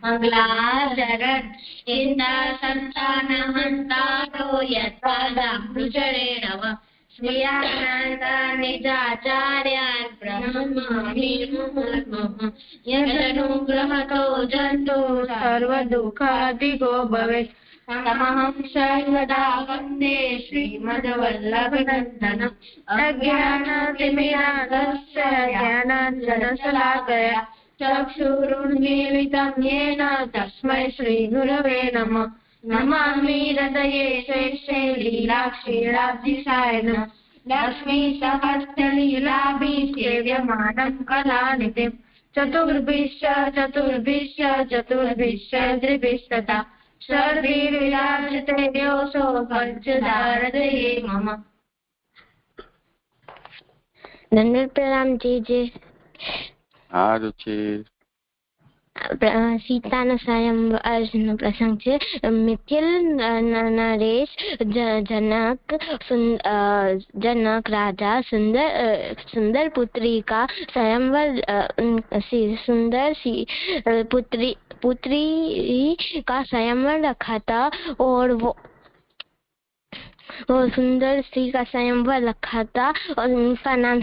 मंगलाचरण चिंता संतानहंतारो यत्पादाम्बुजरेणव स्वीयानन्दा निजाचार्यान् प्रणमामि मुहुर्मुहुः यदनुग्रहतो जन्तु सर्वदुःखादिगो भवेत् तमहं सर्वदा वन्दे श्रीमद्वल्लभनन्दनम् अज्ञानतिमिरान्धस्य ज्ञानाञ्जनशलाकया चक्षुरुन्मीलितं येन तस्मै श्रीगुरवे नमः नमामि हृदये शेषे लीलाक्षीराब्धिसायनं लक्ष्मीसहस्रलीलाभिसेव्यमानं कलानिधिं चतुर्भिश्च त्रिभिस्तथा सर्वविराजते योऽसौ पंचदारदये मम। धन्यवाद प्रणाम जी। हाँ रुचि સીતાનો સ્વયંવરનો પ્રસંગ છે. મિથિલ નરેશ जनक राजा सुंदर पुत्री का स्वयंवर सुंदर पुत्री का स्वयंवर रखा था और वो सुंदर स्त्री का स्वयंवर रखा था और उनका नाम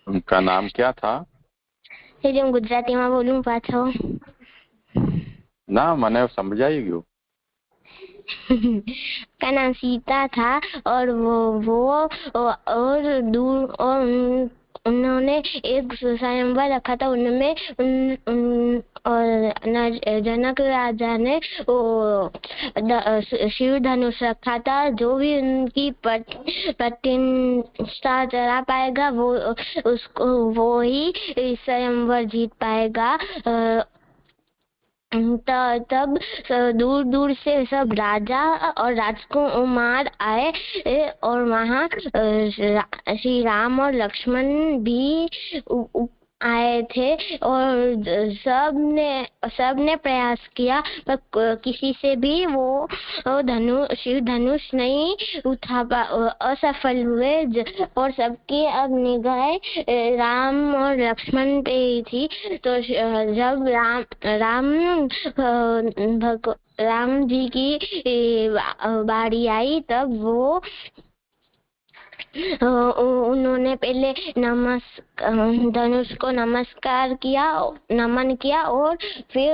उनका नाम क्या था? जो गुजराती में बोलूं पाछो ना मैंने समझाई गयो। का नाम सीता था और वो और दूर और उन्होंने एक स्वयंवर रखा था उनमें और जनक राजा ने शिव धनुष रखा था। जो भी उनकी प्रतिष्ठा चढ़ा पाएगा वो ही स्वयंवर जीत पाएगा। तब दूर दूर से सब राजा और राजकुमार आए और वहाँ श्री राम और लक्ष्मण भी आए थे और सबने प्रयास किया पर किसी से भी वो शिव धनुष नहीं उठा असफल हुए और सबकी अब निगाहें राम और लक्ष्मण पे ही थी। तो जब राम जी की बारी आई तब वो उन्होंने पहले धनुष को नमन किया और फिर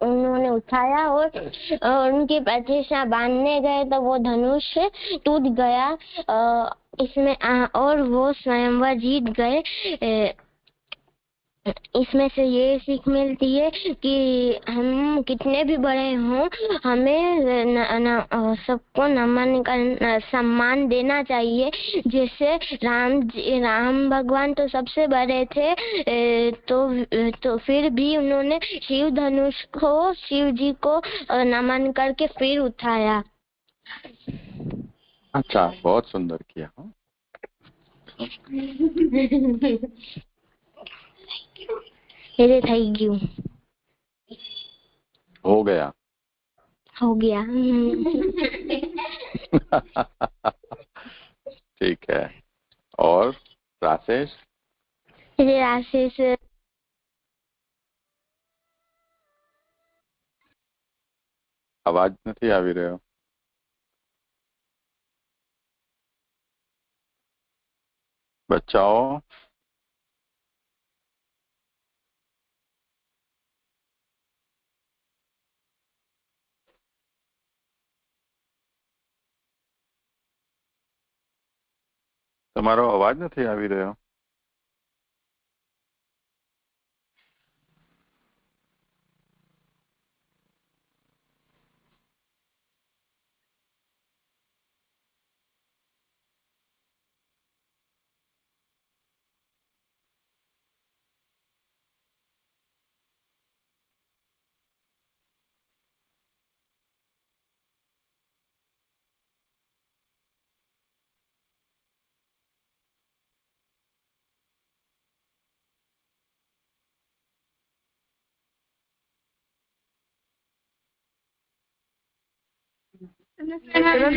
उन्होंने उठाया और उनकी प्रतिष्ठा बांधने गए तो वो धनुष टूट गया। इसमें और वो स्वयंवर जीत गए। इसमें से ये सीख मिलती है कि हम कितने भी बड़े हों हमें सबको नमन करना सम्मान देना चाहिए। जैसे राम भगवान तो सबसे बड़े थे तो फिर भी उन्होंने शिव धनुष को शिव जी को नमन करके फिर उठाया। अच्छा बहुत सुंदर किया। मेरे थैंक यू हो गया ठीक है। और राशेष अवाज नहीं આવી રહ્યો। बचाओ તમારો અવાજ નથી આવી રહ્યો।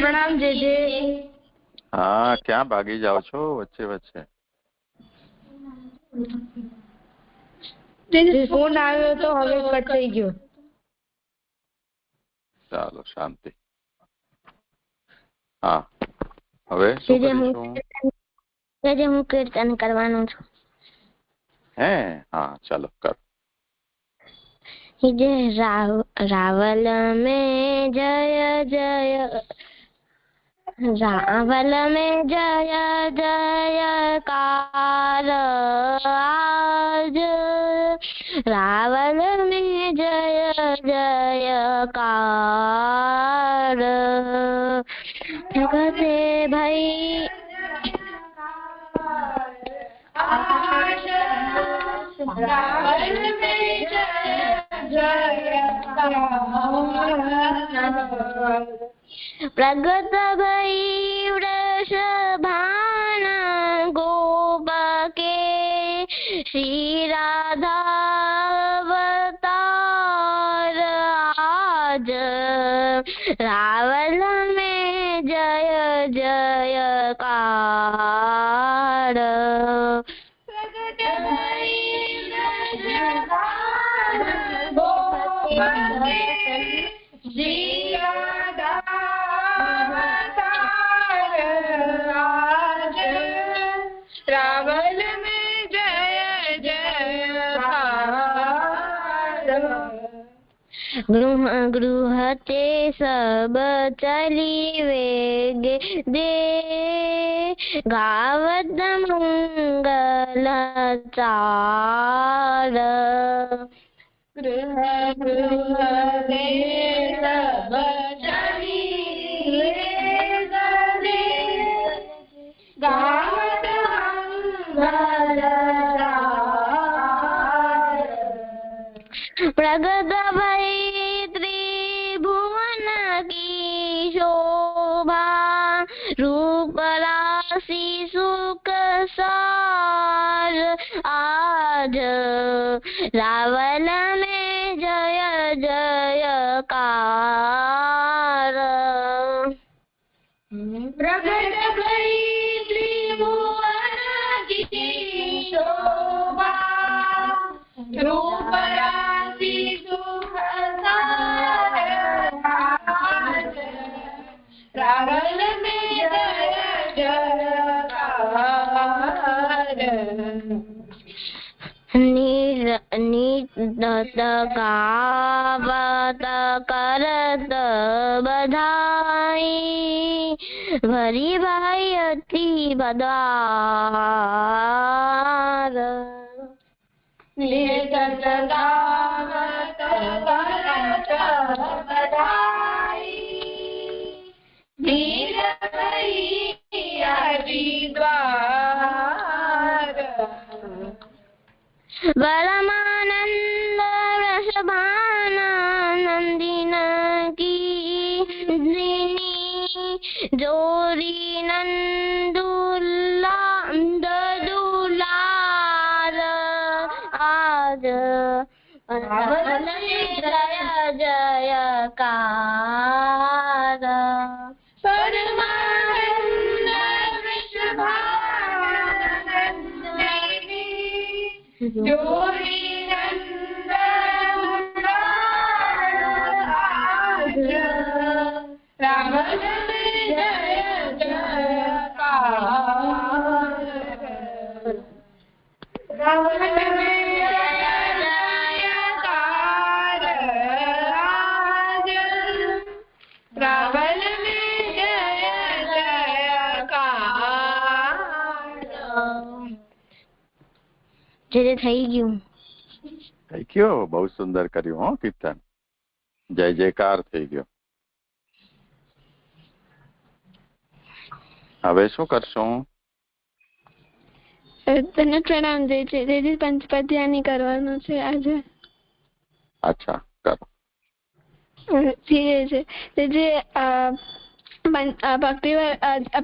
प्रणाम जेजे। हाँ क्या भागी जाओ छो वच्चे वच्चे? ફોન આવ્યો તો હવે કટ થઈ ગયો. ચાલો શાંતિ. હા હવે શું કરીશું? હું કીર્તન કરવાનું છું. હે હા ચાલો કર. રાવલ में जय जय रावल में जय जयकार आज रावल में जय जयकार भगते भाई रावल में प्रगट भई वृषभान गोप के श्री राधा अवतार आज रावल में जय जयकार प्रगट भई वृषभान गोप के श्री राधा अवतार आज रावल में जय जयकार गृह गृह ते सब चली वेगे दे गावत मंगल चार गृह गृह ते सब चली वेगे दे गावत मंगल चार प्रगट भई त्रिभुवन की शोभा रूप राशि सुख सार आज रावल में जय जयकार प्रगट भई त्रिभुवन की शोभा रूप राशि सुख सार आज रावल में जय जयकार नित गावत करत बधाई भरी भाई अति बदार नित गावत करत बधाई धीर भई अति द्वार बलमानंद वृषभानंदिन की दिनी जोरी नंदुला दुलार आज रावल में जय जयकार परमानंद वृषभानंदिनी जोरी नंद आज रावल में जय जयकार रावल में जय जयकार आज रावल में जय जयकार જે થઈ ગયું થઈ ગયો. બહુ સુંદર કર્યું હો કીર્તન. જય જયકાર થઈ ગયો. હવે શું કરશું? તને પ્રણામ જય છે જે પંચપદ્યાની કરવાનું છે આજે. અચ્છા કરો. જે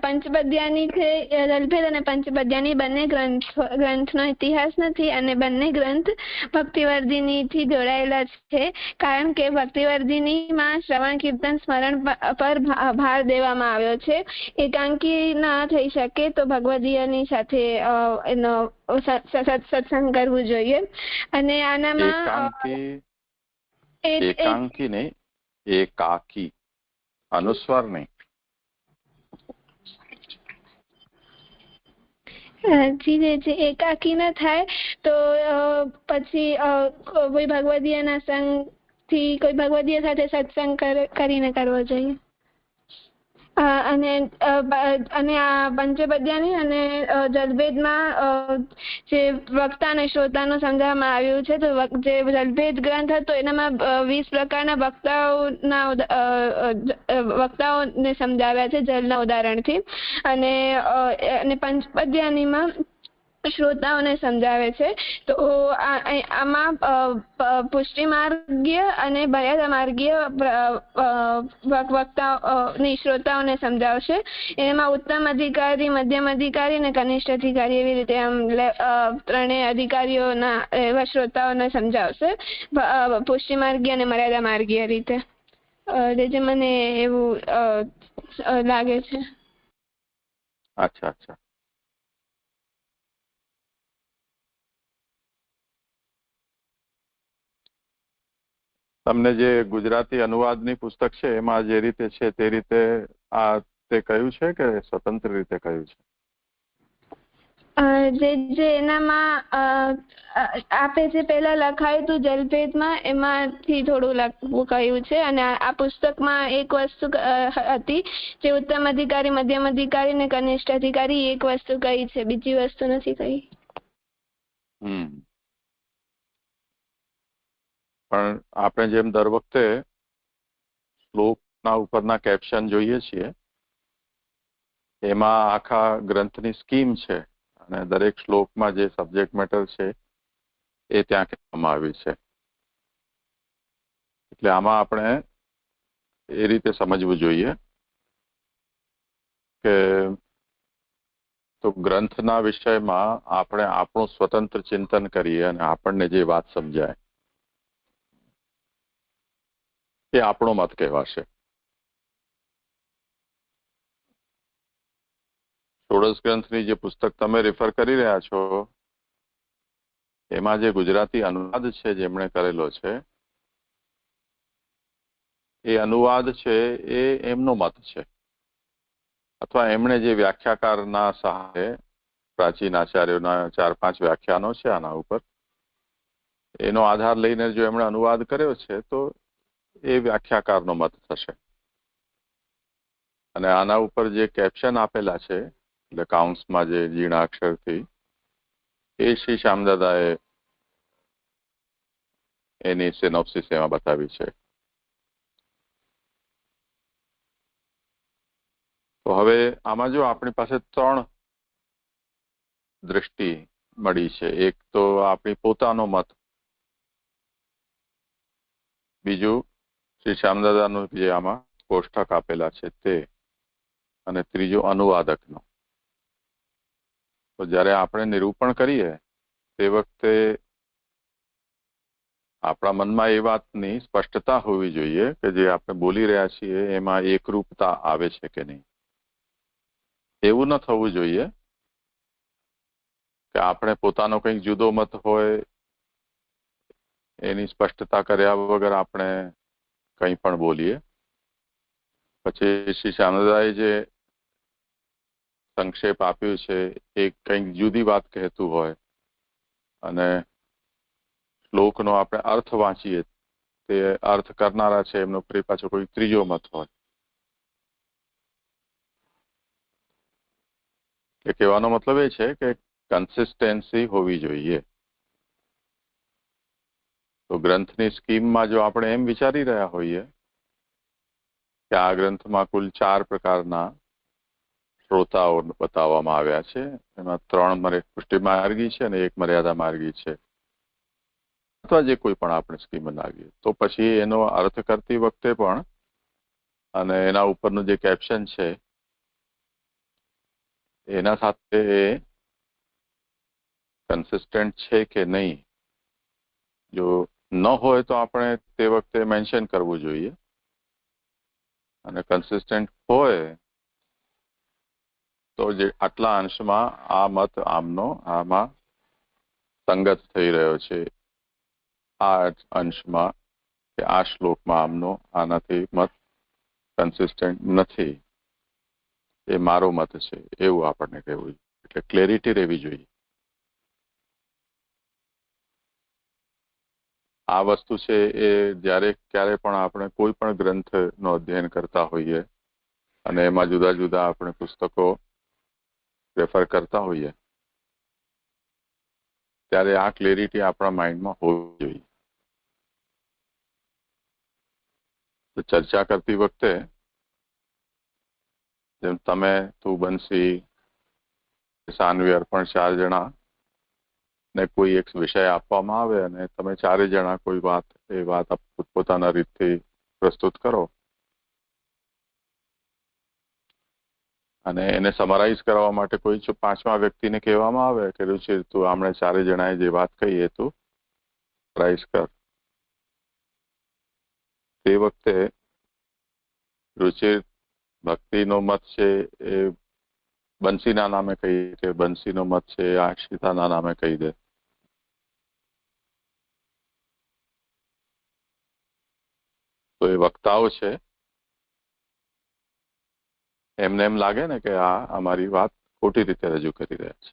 પંચપદ્યાની છે જલભેદ અને પંચપદ્યાની બંને ગ્રંથનો ઇતિહાસ નથી અને બંને ગ્રંથ ભક્તિવર્ધિનીથી જોડાયેલા છે, કારણ કે ભક્તિવર્ધિનીમાં શ્રવણ કીર્તન સ્મરણ પર ભાર દેવામાં આવ્યો છે. એકાંકી ના થઈ શકે તો ભગવદીયની સાથે એનો સત્સંગ કરવું જોઈએ. અને આનામાં એકાંકી નહીં, એકાકી, અનુસ્વાર નહીં. જે એકાકી ન થાય તો પછી કોઈ ભગવદીયના સંગથી કોઈ ભગવદીય સાથે સત્સંગ કરીને કરવો જોઈએ. અને આ પંચપદ્યાની અને જલભેદમાં જે વક્તા અને શ્રોતાનું સમજાવવામાં આવ્યું છે, તો જે જલભેદ ગ્રંથ હતો એનામાં 20 પ્રકારના વક્તાઓને સમજાવ્યા છે જલના ઉદાહરણથી, અને પંચપદ્યાનીમાં શ્રોતાઓને સમજાવે છે. તો આમાં પુષ્ટિ માર્ગીય અને મર્યાદા માર્ગીય વક્તાઓની શ્રોતાઓને સમજાવશે. એમાં ઉત્તમ અધિકારી, મધ્યમ અધિકારી અને કનિષ્ઠ અધિકારી એવી રીતે આમ ત્રણેય અધિકારીઓના એવા શ્રોતાઓને સમજાવશે પુષ્ટિ માર્ગીય અને મર્યાદા માર્ગીય રીતે. જે મને એવું લાગે છે. અચ્છા. તમને જે ગુજરાતી અનુવાદની પુસ્તક છે એમાં જે રીતે છે તે રીતે આ તે કહ્યું છે કે સ્વતંત્ર રીતે કહ્યું છે? જે એનામાં આપે જે પહેલા લખાયું હતું જલભેદમાં એમાંથી થોડું લખવું કહ્યું છે, અને આ પુસ્તકમાં એક વસ્તુ હતી જે ઉત્તમ અધિકારી, મધ્યમ અધિકારી અને કનિષ્ઠ અધિકારી એક વસ્તુ કહી છે, બીજી વસ્તુ નથી કહી. પણ આપણે જેમ દર વખતે શ્લોકના ઉપરના કેપ્શન જોઈએ છીએ એમાં આખા ગ્રંથની સ્કીમ છે અને દરેક શ્લોકમાં જે સબ્જેક્ટ મેટર છે એ ત્યાં કહેવામાં આવી છે. એટલે આમાં આપણે એ રીતે સમજવું જોઈએ કે તો ગ્રંથના વિષયમાં આપણે આપણું સ્વતંત્ર ચિંતન કરીએ અને આપણને જે વાત સમજાય એ આપણો મત કહેવાશે. ષોડશ ગ્રંથની જે પુસ્તક તમે રેફર કરી રહ્યા છો એમાં જે ગુજરાતી અનુવાદ છે જેમણે કરેલો છે એ અનુવાદ છે એ એમનો મત છે, અથવા એમણે જે વ્યાખ્યાકારના સહારે પ્રાચીન આચાર્યોના 4-5 વ્યાખ્યાનો છે આના ઉપર, એનો આધાર લઈને જો એમણે અનુવાદ કર્યો છે તો એ વ્યાખ્યાકારનો મત થશે. અને આના ઉપર જે કેપ્શન આપેલા છે એટલે કાઉન્સમાં જે ઝીણા અક્ષરથી એ શ્રી શ્યામદાદાએ એની સિનોપ્સિસ એમાં બતાવી છે. તો હવે આમાં જો આપણી પાસે 3 દ્રષ્ટિ મળી છે. એક તો આપણી પોતાનો મત, બીજું શ્રી શ્યામદાદાનું જે આમાં કોષ્ટક આપેલા છે તે, અને ત્રીજો અનુવાદકનો. તો જ્યારે આપણે નિરૂપણ કરીએ તે વખતે આપણા મનમાં એ વાતની સ્પષ્ટતા હોવી જોઈએ કે જે આપણે બોલી રહ્યા છીએ એમાં એકરૂપતા આવે છે કે નહીં. એવું ન થવું જોઈએ કે આપણે પોતાનો કંઈક જુદો મત હોય એની સ્પષ્ટતા કર્યા વગર આપણે કંઈ પણ બોલીએ. પછી શ્રી શ્યામદાદાએ જે સંક્ષેપ આપ્યું છે એ કંઈક જુદી વાત કહેતું હોય અને શ્લોકનો આપણે અર્થ વાંચીએ તે અર્થ કરનારા છે એમનો ફરી પાછો કોઈ ત્રીજો મત હોય. એ કહેવાનો મતલબ એ છે કે કન્સિસ્ટન્સી હોવી જોઈએ. તો ગ્રંથની સ્કીમમાં જો આપણે એમ વિચારી રહ્યા હોઈએ કે આ ગ્રંથમાં કુલ 4 પ્રકારના શ્રોતાઓ બતાવવામાં આવ્યા છે, એમાં 3 પુષ્ટિ માર્ગી છે અને 1 મર્યાદા માર્ગી છે, અથવા જે કોઈ પણ આપણે સ્કીમ લાગીએ, તો પછી એનો અર્થ કરતી વખતે પણ અને એના ઉપરનું જે કેપ્શન છે એના સાથે કન્સિસ્ટન્ટ છે કે નહીં. જો ન હોય તો આપણે તે વખતે મેન્શન કરવું જોઈએ, અને કન્સિસ્ટન્ટ હોય તો જે આટલા અંશમાં આ મત આમનો આમાં સંગત થઈ રહ્યો છે, આ અંશમાં કે આ શ્લોકમાં આમનો આનાથી મત કન્સિસ્ટન્ટ નથી, એ મારો મત છે, એવું આપણને કહેવું જોઈએ. એટલે ક્લેરિટી રહેવી જોઈએ. આ વસ્તુ છે એ જ્યારે ક્યારે પણ આપણે કોઈ પણ ગ્રંથનો અધ્યયન કરતા હોઈએ અને એમાં જુદા જુદા આપણે પુસ્તકો રેફર કરતા હોઈએ ત્યારે આ ક્લેરિટી આપણા માઇન્ડમાં હોવી જોઈએ. તો ચર્ચા કરતી વખતે જેમ તમે, તું, બંસી, સાનવી, અર્પણ 4 જણા ને કોઈ એક વિષય આપવામાં આવે અને તમે 4 જણા કોઈ વાત પોતપોતાના રીતથી પ્રસ્તુત કરો અને એને સમરાઇઝ કરવા માટે કોઈ 5મા વ્યક્તિને કહેવામાં આવે કે રુચિર, તું આમણે 4 જણાએ જે વાત કહી એ તું સમરાઇઝ કર. તે વખતે રુચિર ભક્તિનો મત છે એ બંસીના નામે કહી કે બંસીનો મત છે એ આશ્રિતાના નામે કહી દે. તો એ વક્તાઓ છે એમને એમ લાગે ને કે આ અમારી વાત ખોટી રીતે રજૂ કરી રહ્યા છે.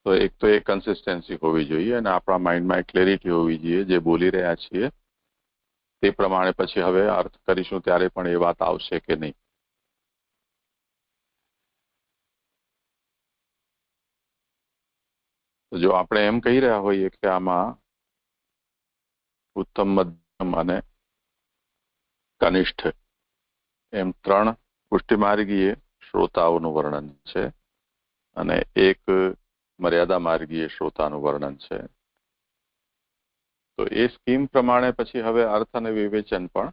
તો એક તો એ કન્સિસ્ટન્સી હોવી જોઈએ અને આપણા માઇન્ડમાં એક ક્લેરિટી હોવી જોઈએ જે બોલી રહ્યા છીએ તે પ્રમાણે પછી હવે અર્થ કરીશું ત્યારે પણ એ વાત આવશે કે નહીં. તો જો આપણે એમ કહી રહ્યા હોઈએ કે આમાં ઉત્તમ, મધ્યમ અને કનિષ્ઠ એમ 3 પુષ્ટિમાર્ગીય શ્રોતાઓનું વર્ણન છે અને એક મર્યાદા માર્ગીય શ્રોતાનું વર્ણન છે. તો એ સ્કીમ પ્રમાણે પછી હવે અર્થ અને વિવેચન પણ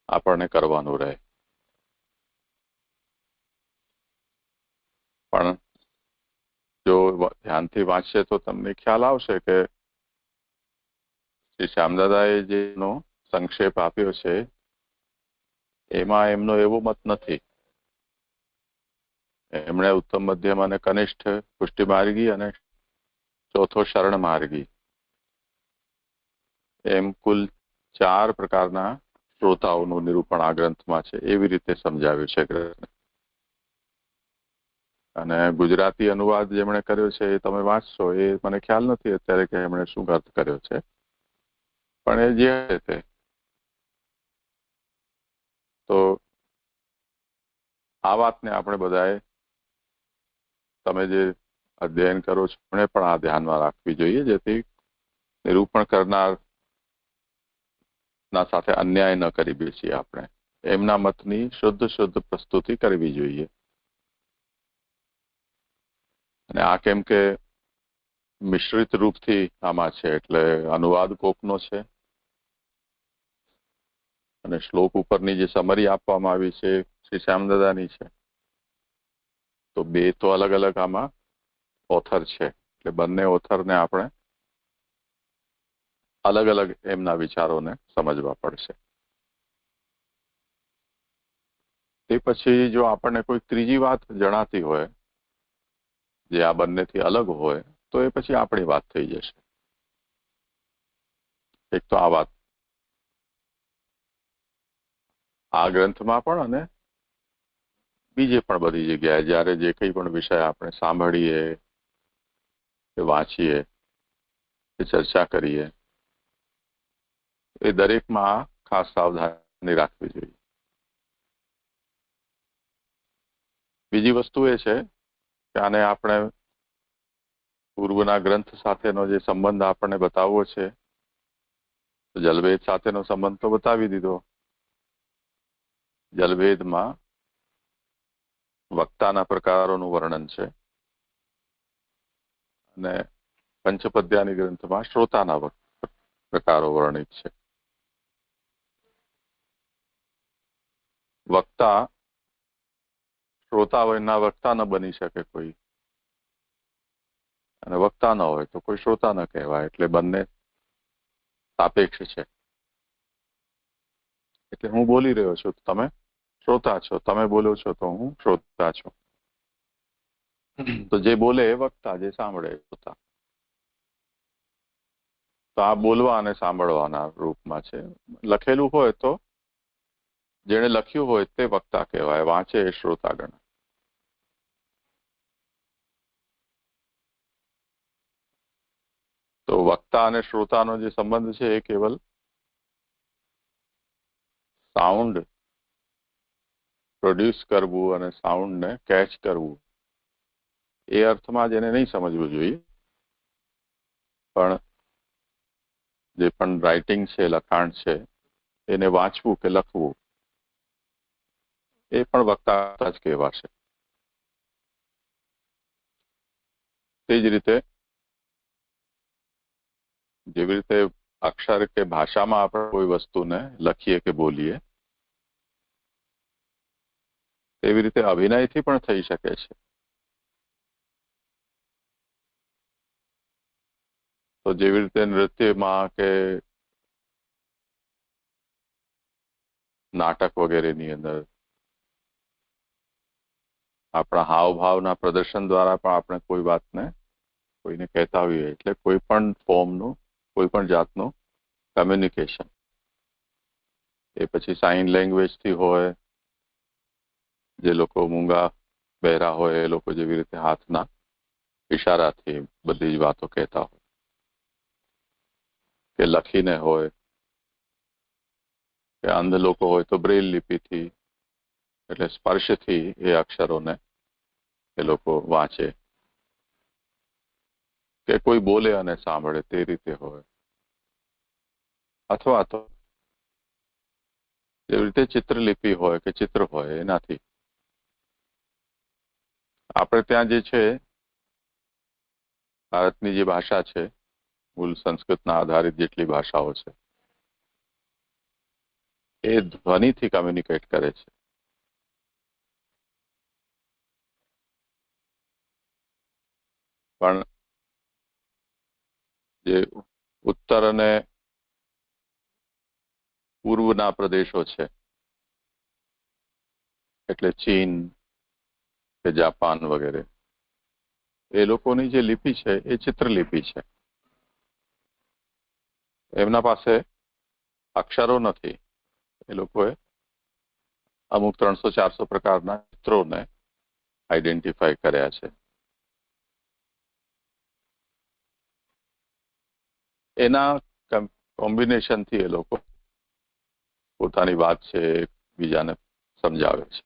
આપણને કરવાનું રહે. પણ જો ધ્યાનથી વાંચશે તો તમને ખ્યાલ આવશે કે શ્રી શ્યામદાદાએ જેનો સંક્ષેપ આપ્યો છે એમાં એમનો એવો મત નથી. એમણે ઉત્તમ, મધ્યમ અને કનિષ્ઠ, પુષ્ટિમાર્ગી અને ચોથો શરણ માર્ગી એમ કુલ 4 પ્રકારના શ્રોતાઓનું નિરૂપણ આ ગ્રંથમાં છે એવી રીતે સમજાવ્યું છે ગ્રંથ. અને ગુજરાતી અનુવાદ જેમણે કર્યો છે એ તમે વાંચશો એ મને ખ્યાલ નથી અત્યારે કે એમણે શું અર્થ કર્યો છે, પણ એ જે તે તો આ વાતને આપણે બધાએ તમે જે અધ્યયન કરો છો એમણે પણ આ ધ્યાનમાં રાખવી જોઈએ જેથી નિરૂપણ કરનાર ના સાથે અન્યાય ન કરી બેસીએ. આપણે એમના મતની શુદ્ધ પ્રસ્તુતિ કરવી જોઈએ. અને આ કેમ કે મિશ્રિત રૂપથી આમાં છે એટલે અનુવાદ કોકનો છે અને શ્લોક ઉપરની જે સમરી આપવામાં આવી છે શ્રી શ્યામદાદાની છે. તો 2 તો અલગ અલગ આમાં ઓથર છે એટલે બંને ઓથરને આપણે અલગ અલગ એમના વિચારોને સમજવા પડશે. તે પછી જો આપણને કોઈ ત્રીજી વાત જણાતી હોય જે આ બંનેથી અલગ હોય તો એ પછી આપણી વાત થઈ જશે. એક તો આ વાત આ ગ્રંથમાં પણ અને બીજે પણ બધી જગ્યાએ જ્યારે જે કંઈ પણ વિષય આપણે સાંભળીએ કે વાંચીએ કે ચર્ચા કરીએ એ દરેકમાં ખાસ સાવધાની રાખવી જોઈએ. બીજી વસ્તુ એ છે કે આને આપણે પૂર્વના ગ્રંથ સાથેનો જે સંબંધ આપણને બતાવવો છે તો જલભેદ સાથેનો સંબંધ તો બતાવી દીધો. જલભેદમાં વક્તાના પ્રકારોનું વર્ણન છે અને પંચપદ્યાની ગ્રંથમાં શ્રોતાના પ્રકારો વર્ણિત છે. વક્તા શ્રોતા હોય ના વક્તા ન બની શકે કોઈ, અને વક્તા ન હોય તો કોઈ શ્રોતા ન કહેવાય. એટલે બંને સાપેક્ષ છે. એટલે હું બોલી રહ્યો છું તો તમે શ્રોતા છો, તમે બોલો છો તો હું શ્રોતા છું. તો જે બોલે એ વક્તા, જે સાંભળે એ શ્રોતા. તો આ બોલવા અને સાંભળવાના રૂપમાં છે. લખેલું હોય તો જેણે લખ્યું હોય તે વક્તા કહેવાય, વાંચે એ શ્રોતાગણ. તો વક્તા અને શ્રોતાનો જે સંબંધ છે એ કેવલ સાઉન્ડ પ્રોડ્યુસ કરવું અને સાઉન્ડને કેચ કરવું એ અર્થમાં જ એને નહીં સમજવું જોઈએ. પણ જે પણ રાઇટિંગ છે, લખાણ છે, એને વાંચવું કે લખવું એ પણ વક્તા જ કહેવાશે. તે જ રીતે જેવી રીતે અક્ષર કે ભાષામાં આપણે કોઈ વસ્તુને લખીએ કે બોલીએ, એવી રીતે અભિનયથી પણ થઈ શકે છે. તો જેવી રીતે નૃત્યમાં કે નાટક વગેરેની અંદર આપણા હાવભાવના પ્રદર્શન દ્વારા પણ આપણે કોઈ વાતને કોઈને કહેતા હોઈએ. એટલે કોઈ પણ ફોર્મનું, કોઈ પણ જાતનું કમ્યુનિકેશન, એ પછી સાઇન લેંગ્વેજથી હોય, જે લોકો મૂંગા બહેરા હોય એ લોકો જેવી રીતે હાથના ઇશારાથી બધી જ વાતો કહેતા હોય, કે લખીને હોય, કે અંધ લોકો હોય તો બ્રેલ લિપિથી, એટલે સ્પર્શથી એ અક્ષરોને એ લોકો વાંચે, કે કોઈ બોલે અને સાંભળે તે રીતે હોય. અથવા તો જેવી રીતે ચિત્રલિપિ હોય કે ચિત્ર હોય, એનાથી આપણે ત્યાં જે છે ભારતની જે ભાષા છે, મૂળ સંસ્કૃતના આધારિત જેટલી ભાષાઓ છે, એ ધ્વનિથી કમ્યુનિકેટ કરે છે. પણ જે ઉત્તર અને પૂર્વના પ્રદેશો છે, એટલે ચીન કે જાપાન વગેરે, એ લોકોની જે લિપિ છે એ ચિત્રલિપિ છે. એમના પાસે અક્ષરો નથી. એ લોકોએ અમુક 300-400 પ્રકારના ચિત્રોને આઈડેન્ટિફાઈ કર્યા છે. એના કોમ્બિનેશનથી એ લોકો પોતાની વાત છે બીજાને સમજાવે છે.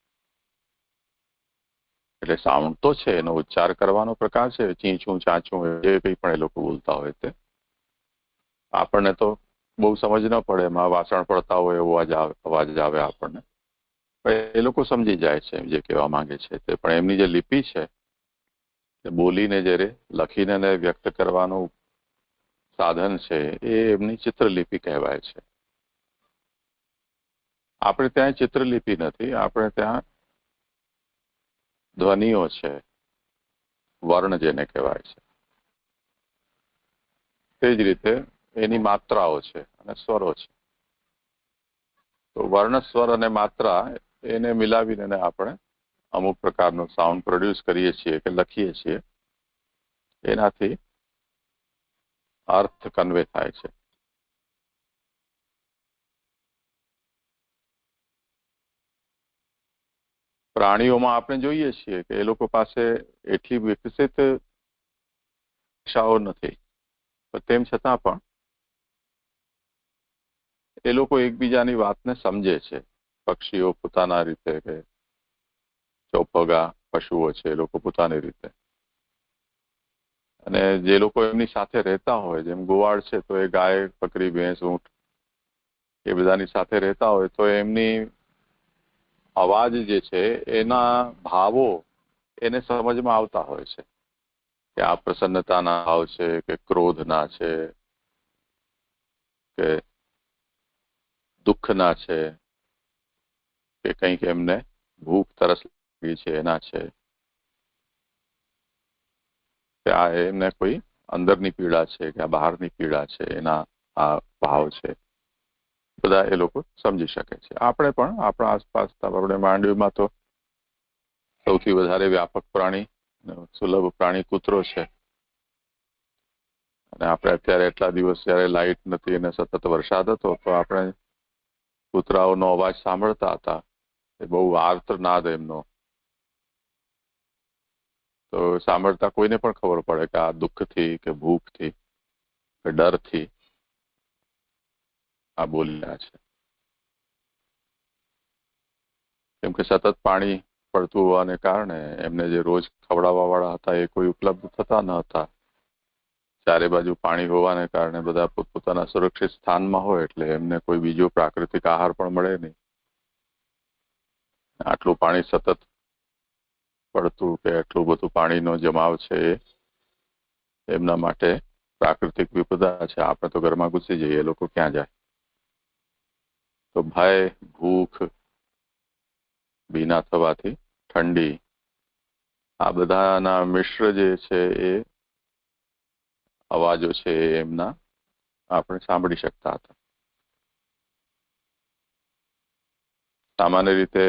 એટલે સાઉન્ડ તો છે, એનો ઉચ્ચાર કરવાનો પ્રકાર છે, ચીંચું ચાંચું જે કંઈ પણ એ લોકો બોલતા હોય તે આપણને તો બહુ સમજ ન પડે. એમાં વાસણ પડતા હોય એવો અવાજ આવે આપણને, પણ એ લોકો સમજી જાય છે જે કહેવા માંગે છે તે. પણ એમની જે લિપિ છે, બોલીને જ્યારે લખીને વ્યક્ત કરવાનું સાધન છે, એ એમની ચિત્રલિપિ કહેવાય છે. આપણે ત્યાં ચિત્રલિપિ નથી, આપણે ત્યાં ધ્વનિઓ છે, વર્ણ જેને કહેવાય છે. તે જ રીતે એની માત્રાઓ છે અને સ્વરો છે. તો વર્ણ, સ્વર અને માત્રા એને મિલાવીને આપણે અમુક પ્રકારનું સાઉન્ડ પ્રોડ્યુસ કરીએ છીએ કે લખીએ છીએ. એનાથી અર્થ કન્વે થાય છે. પ્રાણીઓમાં આપણે જોઈએ છીએ કે એ લોકો પાસે એટલી વિકસિત ભાષાઓ નથી, તેમ છતાં પણ એ લોકો એકબીજાની વાતને સમજે છે. પક્ષીઓ પોતાના રીતે, કે ચોપગા પશુઓ છે, એ લોકો પોતાની રીતે. અને જે લોકો એમની સાથે રહેતા હોય, જેમ ગોવાળ છે તો એ ગાય, બકરી, ભેંસ, ઊંટ એ બધાની સાથે રહેતા હોય, તો એમની અવાજ જે છે એના ભાવો એને સમજમાં આવતા હોય છે, કે આ પ્રસન્નતાના ભાવ છે, કે ક્રોધના છે, કે દુઃખના છે, કે કંઈક એમને ભૂખ તરસ લાગી છે એના છે, કે આ એમને કોઈ અંદરની પીડા છે કે આ બહારની પીડા છે, એના આ ભાવ છે, બધા એ લોકો સમજી શકે છે. આપણે પણ આપણા આસપાસ આપણે માંડવીમાં તો સૌથી વધારે વ્યાપક પ્રાણી, સુલભ પ્રાણી કૂતરો છે. અને આપણે અત્યારે એટલા દિવસ જયારે લાઇટ નથી અને સતત વરસાદ હતો તો આપણે કૂતરાઓનો અવાજ સાંભળતા હતા. એ બહુ આર્ત નાદ એમનો. તો સાંભળતા કોઈને પણ ખબર પડે કે આ દુઃખથી કે ભૂખથી કે ડરથી આ બોલી રહ્યા છે. કેમ કે સતત પાણી પડતું હોવાને કારણે એમને જે રોજ ખવડાવવા વાળા હતા એ કોઈ ઉપલબ્ધ થતા ન હતા. ચારે બાજુ પાણી હોવાને કારણે બધા પોતપોતાના સુરક્ષિત સ્થાનમાં હોય એટલે એમને કોઈ બીજો પ્રાકૃતિક આહાર પણ મળે નહીં. આટલું પાણી સતત પડતું કે એટલું બધું પાણીનો જમાવ છે એમના માટે પ્રાકૃતિક વિપદા છે. આપણે તો ઘરમાં ઘૂસી જઈએ, એ લોકો ક્યાં જાય? તો ભય, ભૂખ, ભીના થવાથી, ઠંડી, આ બધાના મિશ્ર જે છે એ અવાજો છે એમના આપણે સાંભળી શકતા હતા. સામાન્ય રીતે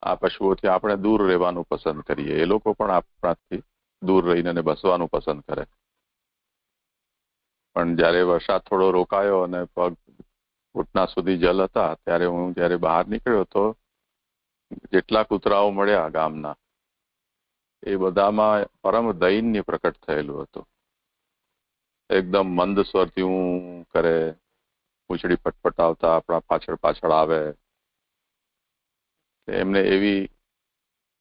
આ પશુઓથી આપણે દૂર રહેવાનું પસંદ કરીએ. એ લોકો પણ આપણાથી દૂર રહીને બસવાનું પસંદ કરે. પણ જયારે વરસાદ થોડો રોકાયો અને પગ ઘૂંટણા સુધી જલ હતા ત્યારે હું જયારે બહાર નીકળ્યો તો જેટલા કૂતરાઓ મળ્યા ગામના એ બધામાં પરમ દૈન્ય પ્રકટ થયેલું હતું. એકદમ મંદ સ્વરથી હું કરે, પૂંછડી પટપટાવતા આપણા પાછળ પાછળ આવે. એમને એવી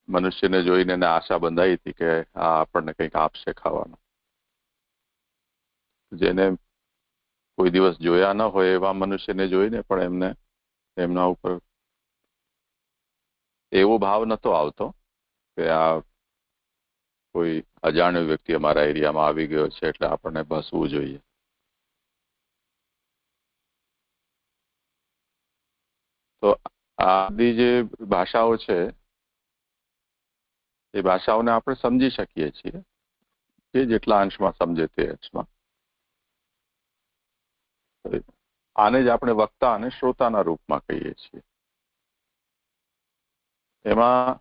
મનુષ્યને જોઈને એને આશા બંધાઈ હતી કે આ આપણને કંઈક આપશે ખાવાનું. જેને કોઈ દિવસ જોયા ન હોય એવા મનુષ્યને જોઈને પણ એમને એમના ઉપર એવો ભાવ નતો આવતો કે આ કોઈ અજાણ્યો વ્યક્તિ અમારા એરિયામાં આવી ગયો છે એટલે આપણને ભસવું જોઈએ. તો આ બધી જે ભાષાઓ છે એ ભાષાઓને આપણે સમજી શકીએ છીએ, જે જેટલા અંશમાં સમજે તે અંશમાં. આને જ આપણે વક્તા અને શ્રોતાના રૂપમાં કહીએ છીએ. એમાં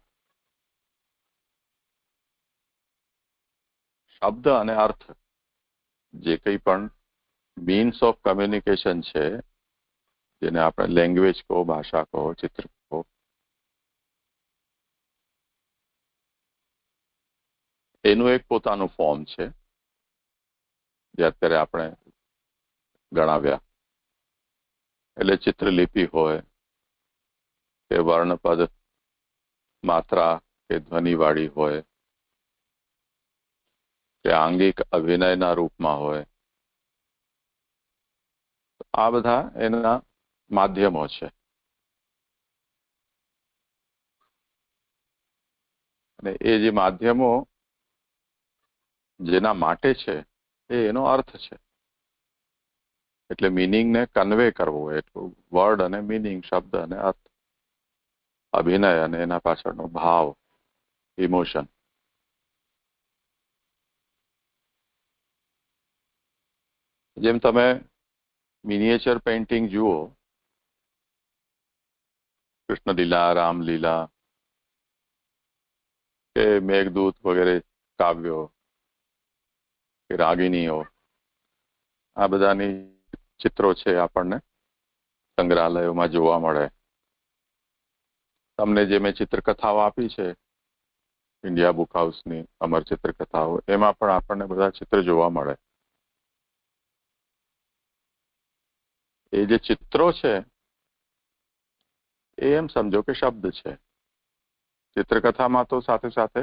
શબ્દ અને અર્થ, જે કંઈ પણ મીન્સ ઓફ કમ્યુનિકેશન છે, જેને આપણે લેંગ્વેજ કહો, ભાષા કહો, ચિત્ર કહો, એનું એક પોતાનું ફોર્મ છે જે અત્યારે આપણે ગણાવ્યા. એટલે ચિત્રલિપિ હોય કે વર્ણપદ માત્રા કે ધ્વનિવાળી હોય કે આંગિક અભિનયના રૂપમાં હોય, આ બધા એના માધ્યમો છે. અને એ જે માધ્યમો જેના માટે છે એ એનો અર્થ છે. એટલે મિનિંગને કન્વે કરવો, એટલું વર્ડ અને મિનિંગ, શબ્દ અને અર્થ, અભિનય અને એના પાછળનો ભાવ, ઇમોશન. જેમ તમે મિનિએચર પેઇન્ટિંગ જુઓ, કૃષ્ણલીલા, રામલીલા કે મેઘદૂત વગેરે કાવ્યો કે રાગિણીઓ, આ બધાની ચિત્રો છે આપણને સંગ્રહાલયોમાં જોવા મળે. તમને જે મેં ચિત્રકથાઓ આપી છે ઇન્ડિયા બુક હાઉસની અમર ચિત્રકથાઓ, એમાં પણ આપણને બધા ચિત્ર જોવા મળે. એ જે ચિત્રો છે એ એમ સમજો કે શબ્દ છે. ચિત્રકથામાં તો સાથે સાથે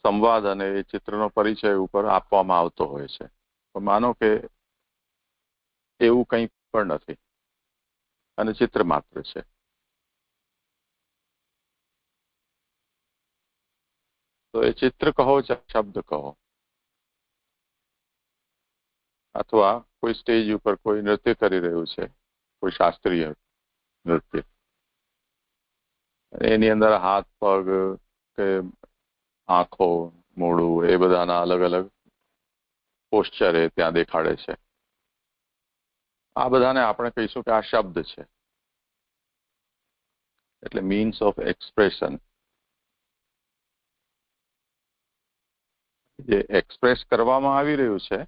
સંવાદ અને એ ચિત્રનો પરિચય ઉપર આપવામાં આવતો હોય છે. માનો કે એવું કંઈ પણ નથી અને ચિત્ર માત્ર છે. તો એ ચિત્ર કહો, શબ્દ કહો, અથવા કોઈ સ્ટેજ ઉપર કોઈ નૃત્ય કરી રહ્યું છે, કોઈ શાસ્ત્રીય નૃત્ય. એની અંદર હાથ, પગ કે આંખો, મોઢું એ બધાના અલગ અલગ પોસ્ચર એ ત્યાં દેખાડે છે. આ બધાને આપણે કહીશું કે આ શબ્દ છે. એટલે મીન્સ ઓફ એક્સપ્રેશન. જે એક્સપ્રેસ કરવામાં આવી રહ્યું છે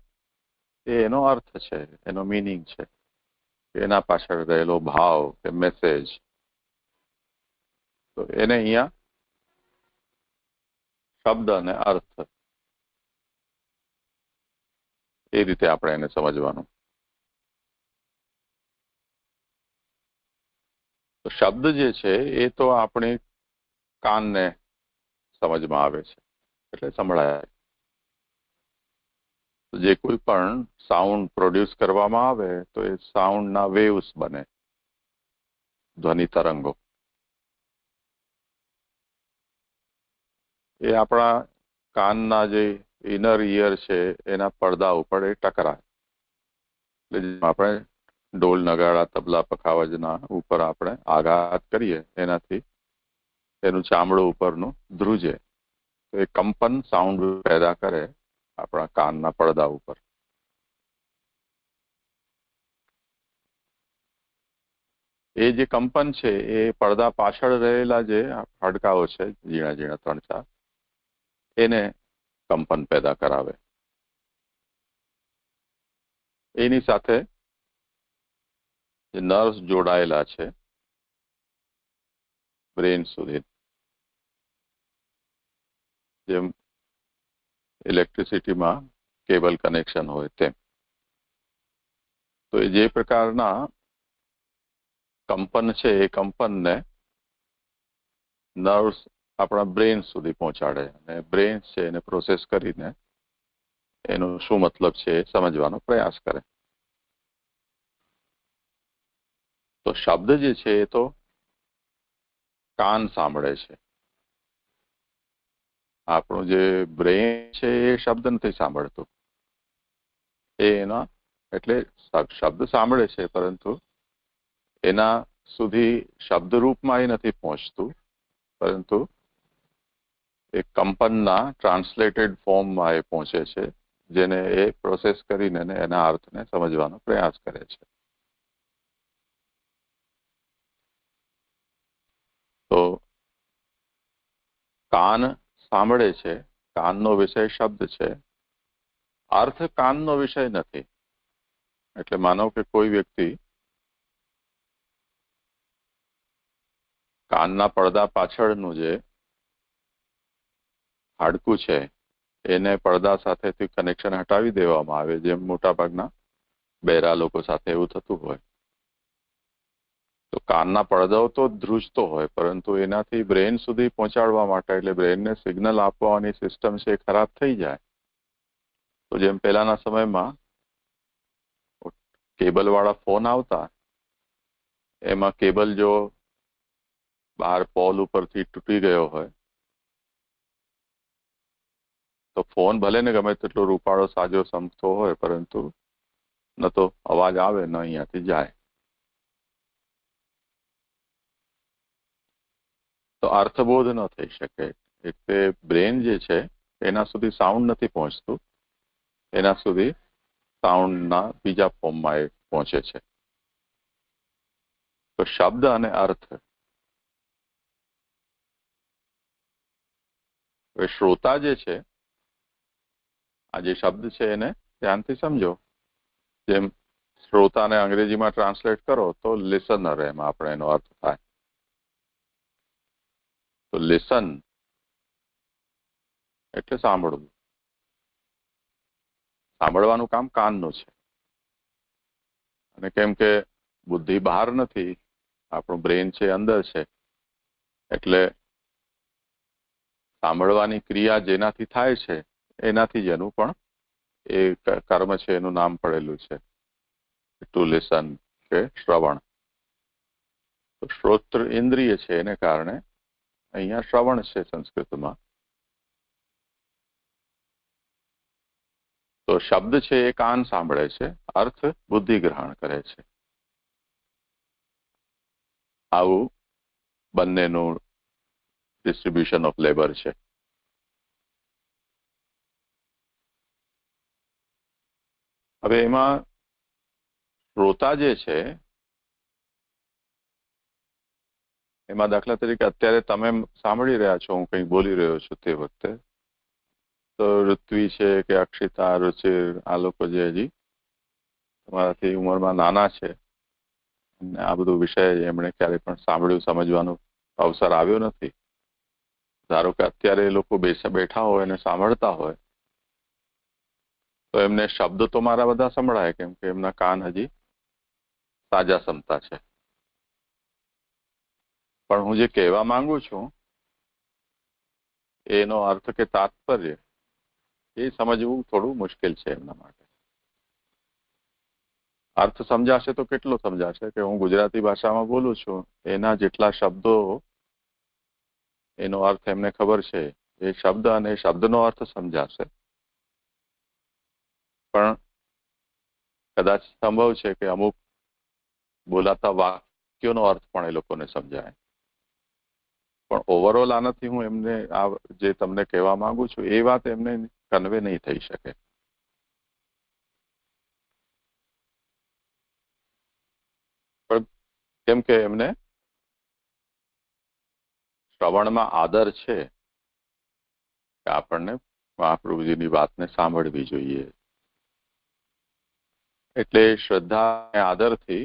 એ એનો અર્થ છે, એનો મીનિંગ છે, એના પાછળ રહેલો ભાવ કે મેસેજ. તો એને અહીંયા શબ્દ અને અર્થ એ રીતે આપણે એને સમજવાનું. તો શબ્દ જે છે એ તો આપણી કાનને સમજમાં આવે છે, એટલે સંભળાય. જે કોઈ પણ સાઉન્ડ પ્રોડ્યુસ કરવામાં આવે તો એ સાઉન્ડના વેવ્સ બને, ધ્વનિ તરંગો. એ આપણા કાનના જે ઇનર ઇયર છે એના પડદા ઉપર એ ટકરાય. એટલે આપણે ઢોલ, નગાડા, તબલા, પખાવજના ઉપર આપણે આઘાત કરીએ એનાથી એનું ચામડું ઉપરનું ધ્રુજે, તો એ કંપન સાઉન્ડ પેદા કરે આપણા કાનના પડદા ઉપર. એ જે કંપન છે એ પડદા પાછળ રહેલા જે હાડકાઓ છે, ઝીણા ઝીણા 3-4, એને કંપન પેદા કરાવે. એની સાથે જે નર્વ્સ જોડાયેલા છે બ્રેન સુધી, જેમ ઇલેક્ટ્રિસિટીમાં કેબલ કનેક્શન હોય તેમ, તો એ જે પ્રકારના કંપન છે એ કંપનને નર્વ્સ આપણા બ્રેન સુધી પહોંચાડે અને બ્રેન છે એને પ્રોસેસ કરીને એનો શું મતલબ છે એ સમજવાનો પ્રયાસ કરે. તો શબ્દ જે છે એ તો કાન સાંભળે છે. આપણું જે બ્રેન છે એ શબ્દ નથી સાંભળતું. એના એટલે શબ્દ સાંભળે છે પરંતુ એના સુધી શબ્દ રૂપમાં એ નથી પહોંચતું, પરંતુ એ કંપનના ટ્રાન્સલેટેડ ફોર્મમાં એ પહોંચે છે, જેને એ પ્રોસેસ કરીને એના અર્થને સમજવાનો પ્રયાસ કરે છે. તો કાન સાંભળે છે, કાનનો વિષય શબ્દ છે, અર્થ કાનનો વિષય નથી. એટલે માનો કે કોઈ વ્યક્તિ કાનના પડદા પાછળનું જે હાડકું છે એને પડદા સાથેથી કનેક્શન હટાવી દેવામાં આવે, જેમ મોટાભાગના બહેરા લોકો સાથે એવું થતું હોય. તો કાનના પડદાઓ તો ધ્રુજતો હોય, પરંતુ એનાથી બ્રેન સુધી પહોંચાડવા માટે, એટલે બ્રેનને સિગ્નલ આપવાની સિસ્ટમ છે એ ખરાબ થઈ જાય. તો જેમ પહેલાના સમયમાં કેબલ વાળા ફોન આવતા, એમાં કેબલ જો બહાર પોલ ઉપરથી તૂટી ગયો હોય તો ફોન ભલે ને ગમે તેટલો રૂપાળો સાજો સમજતો હોય, પરંતુ ન તો અવાજ આવે ન અહીંયાથી જાય. તો અર્થબોધ ન થઈ શકે. એટલે બ્રેન જે છે એના સુધી સાઉન્ડ નથી પહોંચતું, એના સુધી સાઉન્ડના બીજા ફોર્મમાં એ પહોંચે છે. તો શબ્દ અને અર્થ. હવે શ્રોતા જે છે, આ જે શબ્દ છે એને ધ્યાનથી સમજો. જેમ શ્રોતાને અંગ્રેજીમાં ટ્રાન્સલેટ કરો તો લિસનર, એમાં આપણે એનો અર્થ થાય. તો લિસન એટલે સાંભળવું. સાંભળવાનું કામ કાનનું છે. અને કેમ કે બુદ્ધિ બહાર નથી, આપણું બ્રેન છે અંદર છે, એટલે સાંભળવાની ક્રિયા જેનાથી થાય છે એનાથી જ એનું પણ એ કર્મ છે એનું નામ પડેલું છે, ટુ લિસન કે શ્રવણ. તો શ્રોત્ર ઇન્દ્રિય છે, એને કારણે અહીંયા શ્રવણ છે સંસ્કૃતમાં. તો શબ્દ છે એ કાન સાંભળે છે, અર્થ બુદ્ધિ ગ્રહણ કરે છે. આવું બંનેનું ડિસ્ટ્રીબ્યુશન ઓફ લેબર છે. હવે એમાં શ્રોતા જે છે એમાં દાખલા તરીકે અત્યારે તમે સાંભળી રહ્યા છો, હું કંઈક બોલી રહ્યો છું તે વખતે, તો ઋત્વી છે કે અક્ષિતા, રુચિર, આ લોકો જે હજી તમારાથી ઉંમરમાં નાના છે, આ બધું વિષય એમણે ક્યારેય પણ સાંભળ્યું, સમજવાનો અવસર આવ્યો નથી. ધારો કે અત્યારે એ લોકો બેઠા હોય અને સાંભળતા હોય તો એમને શબ્દ તો મારા બધા સંભળાય, કેમ કે એમના કાન હજી તાજા સમતા છે. પણ હું જે કહેવા માંગુ છું એનો અર્થ કે તાત્પર્ય એ સમજવું થોડું મુશ્કેલ છે એમના માટે. અર્થ સમજાશે તો કેટલો સમજાશે કે હું ગુજરાતી ભાષામાં બોલું છું, એના જેટલા શબ્દો એનો અર્થ એમને ખબર છે, એ શબ્દ અને શબ્દનો અર્થ સમજાશે. પણ કદાચ સંભવ છે કે અમુક બોલાતા વાક્યોનો અર્થ પણ એ લોકોને સમજાય. પણ ઓવરઓલ આનાથી હું એમને આ જે તમને કહેવા માંગુ છું એ વાત એમને કન્વે નહીં થઈ શકે. પણ કેમ કે એમને શ્રવણમાં આદર છે કે આપણને મહાપ્રભુજીની વાતને સાંભળવી જોઈએ, એટલે શ્રદ્ધા અને આદરથી